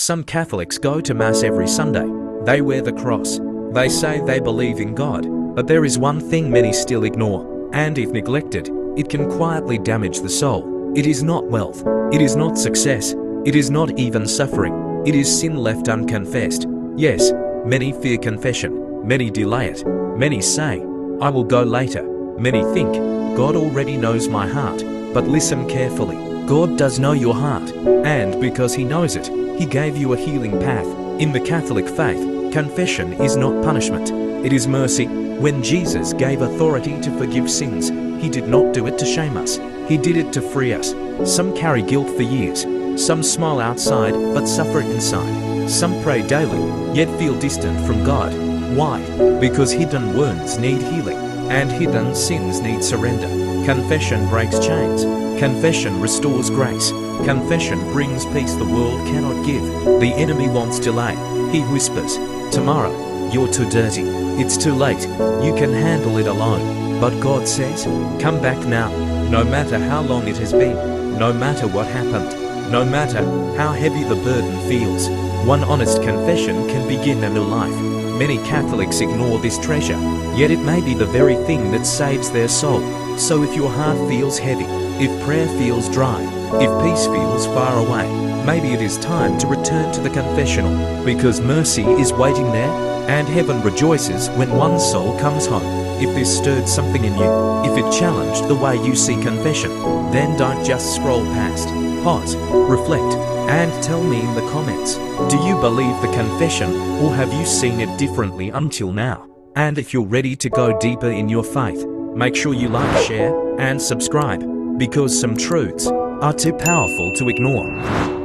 Some Catholics go to Mass every Sunday. They wear the cross. They say they believe in God. But there is one thing many still ignore, and if neglected, it can quietly damage the soul. It is not wealth. It is not success. It is not even suffering. It is sin left unconfessed. Yes, many fear confession. Many delay it. Many say, "I will go later." Many think, "God already knows my heart." But listen carefully. God does know your heart, and because He knows it, He gave you a healing path. In the Catholic faith, confession is not punishment. It is mercy. When Jesus gave authority to forgive sins, He did not do it to shame us. He did it to free us. Some carry guilt for years. Some smile outside but suffer inside. Some pray daily, yet feel distant from God. Why? Because hidden wounds need healing, and hidden sins need surrender. Confession breaks chains. Confession restores grace. Confession brings peace the world cannot give. The enemy wants delay. He whispers, "Tomorrow, you're too dirty. It's too late. You can handle it alone." But God says, "Come back now." No matter how long it has been, no matter what happened, no matter how heavy the burden feels, one honest confession can begin a new life. Many Catholics ignore this treasure, yet it may be the very thing that saves their soul. So if your heart feels heavy, if prayer feels dry, if peace feels far away, maybe it is time to return to the confessional, because mercy is waiting there, and heaven rejoices when one soul comes home. If this stirred something in you, if it challenged the way you see confession, then don't just scroll past. Pause, reflect, and tell me in the comments, do you believe the confession, or have you seen it differently until now? And if you're ready to go deeper in your faith, make sure you like, share, and subscribe, because some truths are too powerful to ignore.